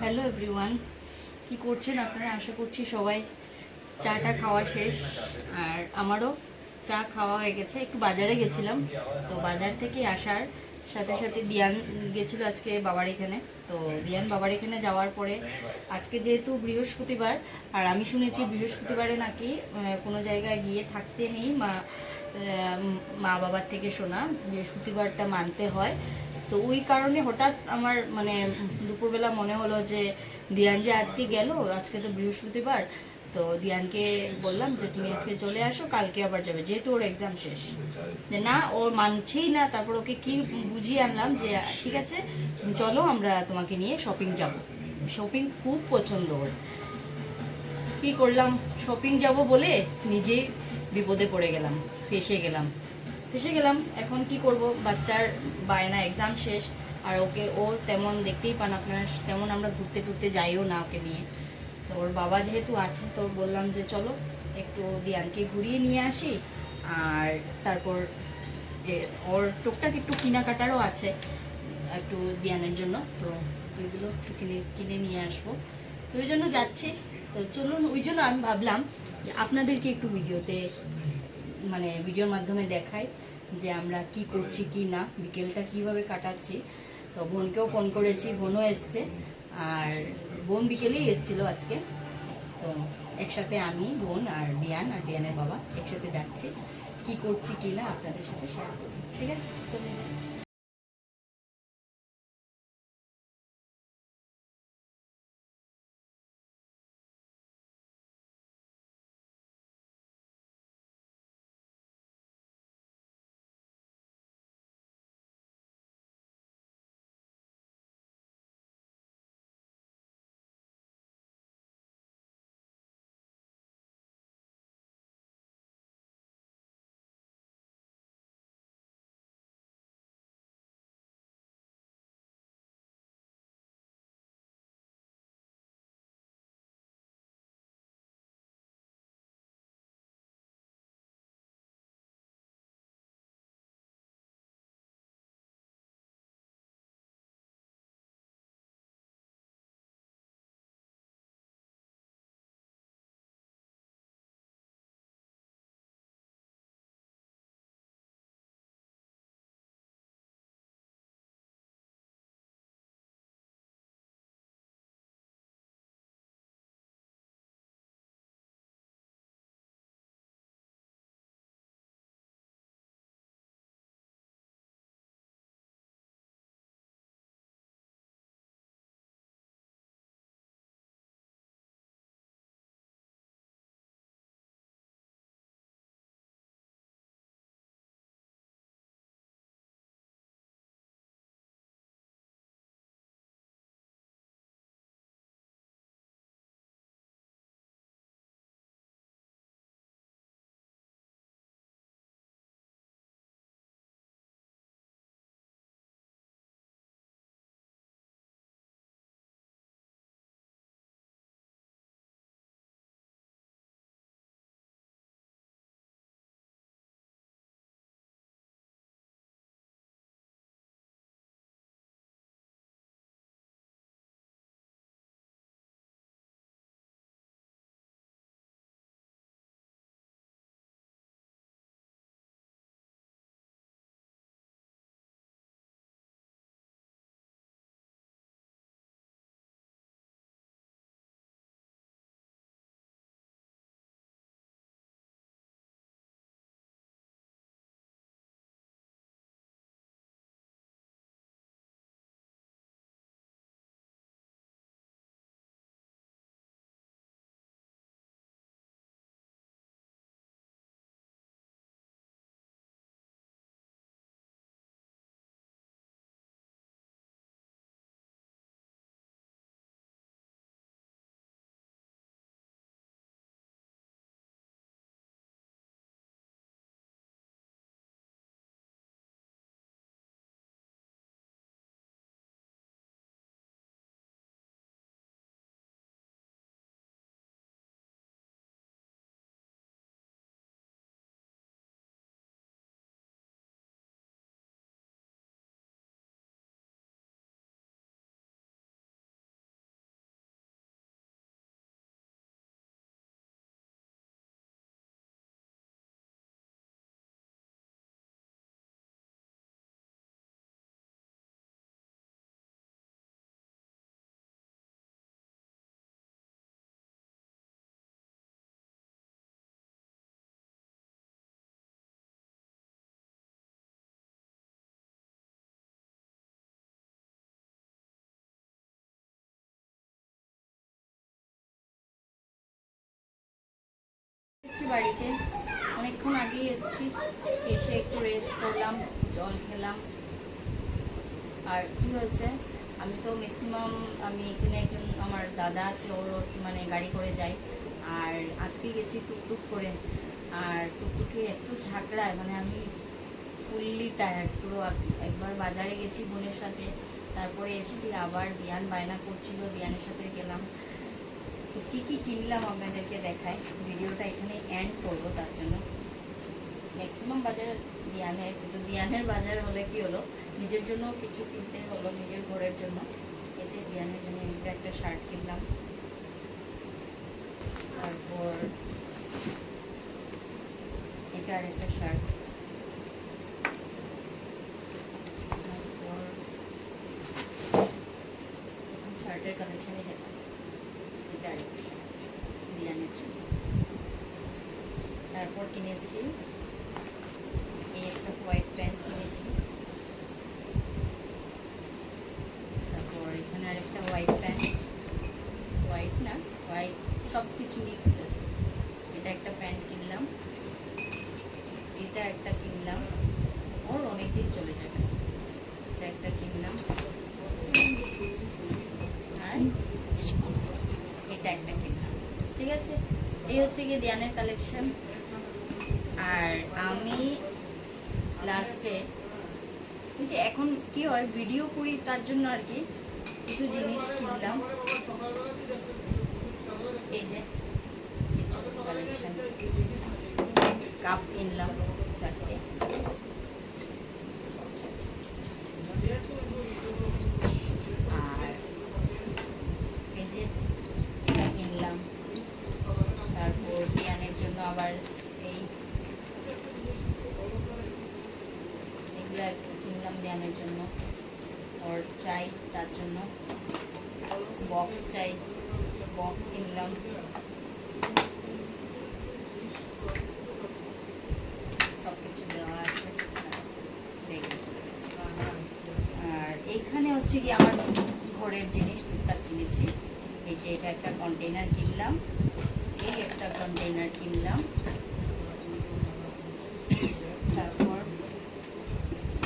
Hello everyone, কি করছেন আপনারা? আশা করছি সবাই চাটা খাওয়া শেষ। আর আমারও চা খাওয়া হয়ে গেছে। একটু বাজারে গেছিলাম, তো বাজার থেকে আসার সাথে সাথে দিয়ান গেছিল আজকে বাবার এখানে। তো দিয়ান বাবার এখানে যাওয়ার পরে আজকে যেহেতু বৃহস্পতিবার, আর আমি শুনেছি বৃহস্পতিবারে নাকি কোনো জায়গায় গিয়ে থাকতে নেই, মা বাবার থেকে শোনা বৃহস্পতিবারটা মানতে হয়। তো ওই কারণে হঠাৎ আমার মানে দুপুরবেলা মনে হলো যে দিয়ান যে আজকে গেল, আজকে তো বৃহস্পতিবার, তো দিয়ানকে বললাম যে তুমি আজকে চলে আসো, কালকে আবার যাবে, যেহেতু ওর এক্সাম শেষ। যে না, ও মানছেই না। তারপর ওকে কি বুঝিয়ে আনলাম যে ঠিক আছে চলো আমরা তোমাকে নিয়ে শপিং যাব। শপিং খুব পছন্দ ওর। কি করলাম, শপিং যাব বলে নিজেই বিপদে পড়ে গেলাম, ফেসে গেলাম। এখন কি করব, বাচ্চার বায়না, এক্সাম শেষ, আর ও তেমন দেখতেই পান আপনারা, তেমন আমরা ঘুরতে টুরতে যাইও না ওকে নিয়ে। তো ওর বাবা যেহেতু আছে, তো বললাম যে চলো একটু দিয়ানকে ঘুরিয়ে নিয়ে আসি। আর তারপর ওর টুকটাক একটু কেনাকাটারও আছে একটু দিয়ানের জন্য, তো ওইগুলো একটু কিনে কিনে নিয়ে আসবো। তো ওই জন্য যাচ্ছি। তো চলুন, ওই জন্য আমি ভাবলাম যে আপনাদেরকে একটু ভিডিওর মাধ্যমে দেখাই যে আমরা কি করছি কি না, বিকেলটা কিভাবে কাটাচ্ছি। তো বোনকেও ফোন করেছি, বোনও এসছে। আর বোন বিকেলেই এসছিল আজকে। তো একসাথে আমি, বোন আর দিয়ানের বাবা একসাথে যাচ্ছি। কি করছি কি না আপনাদের সাথে শেয়ার করবো, ঠিক আছে? চলুন। এসেছি বাড়িতে, অনেকক্ষণ আগেই এসেছি। এসে একটু রেস্ট করলাম, জল খেলাম। আর কি হয়েছে, আমি তো ম্যাক্সিমাম, আমি এখানে একজন আমার দাদা আছে, ওর মানে গাড়ি করে যাই। আর আজকে গেছি টুকটুক করে, আর টুকটুকে এত ঝাঁকড়ায়, মানে আমি ফুললি টায়ার্ড পুরো। একবার বাজারে গেছি বোনের সাথে, তারপরে এসেছি আবার দিয়ান বায়না করছিল, দিয়ানের সাথে গেলাম। তো কী কী কিনলাম আপনাদেরকে দেখাই, ভিডিওটা এখানে এন্ড করবো। তার জন্য ম্যাক্সিমাম বাজার দিয়ানের, কিন্তু দিয়ানের বাজার হলে কি হলো, নিজের জন্য কিছু কিনতে হলো, নিজের ঘরের জন্য। এই যে দিয়ানের জন্য এটা একটা শার্ট কিনলাম, তারপর এটা আর একটা শার্ট, তারপর শার্টের কালেকশনই দেখাচ্ছে। এটা আর একটা শার্ট দিয়ানের জন্য। তারপর কিনেছি এই একটা হোয়াইট প্যান্ট কিনেছি, তারপর এখানে আরেকটা হোয়াইট প্যান্ট, হোয়াইট না হোয়াইট, সব কিছু মিক্সড আছে। এটা একটা প্যান্ট কিনলাম, এটা একটা কিনলাম, ওর অনেকদিন চলে যাবে। এটা একটা কিনলাম, আর এটা একটা কিনলাম। ঠিক আছে, এই হচ্ছে গিয়ে দিয়ানের কালেকশন। আর আমি লাস্টে যে এখন কি হয় ভিডিও করি, তার জন্য আর কি কিছু জিনিস কিনলাম। এই যে কিছু কালেকশন, কাপ কিনলাম 4টে, আর এই যে এটা কিনলাম। তারপর দিয়ানের জন্য আবার এই এগুলা কিনলাম দিয়ানের জন্য, ওর চাই তার জন্য বক্স চাই, বক্স কিনলাম। সব কিছু দেওয়া আছে দেখুন। আর এইখানে হচ্ছে কি আমার ঘরের জিনিস টুকটাক কিনেছি। এই যে এটা একটা কন্টেইনার কিনলাম, এই একটা কন্টেইনার কিনলাম, তারপর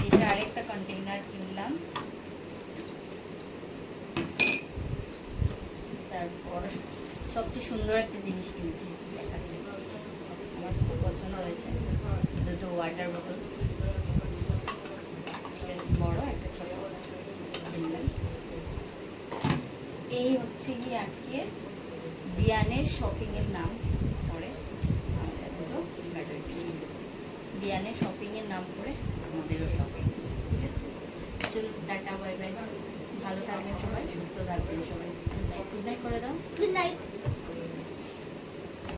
এটা আরেকটা কন্টেইনার কিনলাম, তারপর সবচেয়ে সুন্দর একটা জিনিস কিনেছি, দেখাচ্ছি, আমার খুব পছন্দ হয়েছে। দুটো ওয়াটার বোতল, বড় একটা ছোট কিনলাম। এই হচ্ছে কি আজকে দিয়ানের শপিং এর নাম করে আমাদের দুটো ব্যাটারি কিনলাম। দিয়ানের শপিং এর নাম করে আমাদেরও শপিং। ঠিক আছে, চলুন টাটা বাই বাই, ভালো থাকবেন সবাই, সুস্থ থাকবেন সবাই। গুড নাইট, গুড নাইট করে দাও। Good night.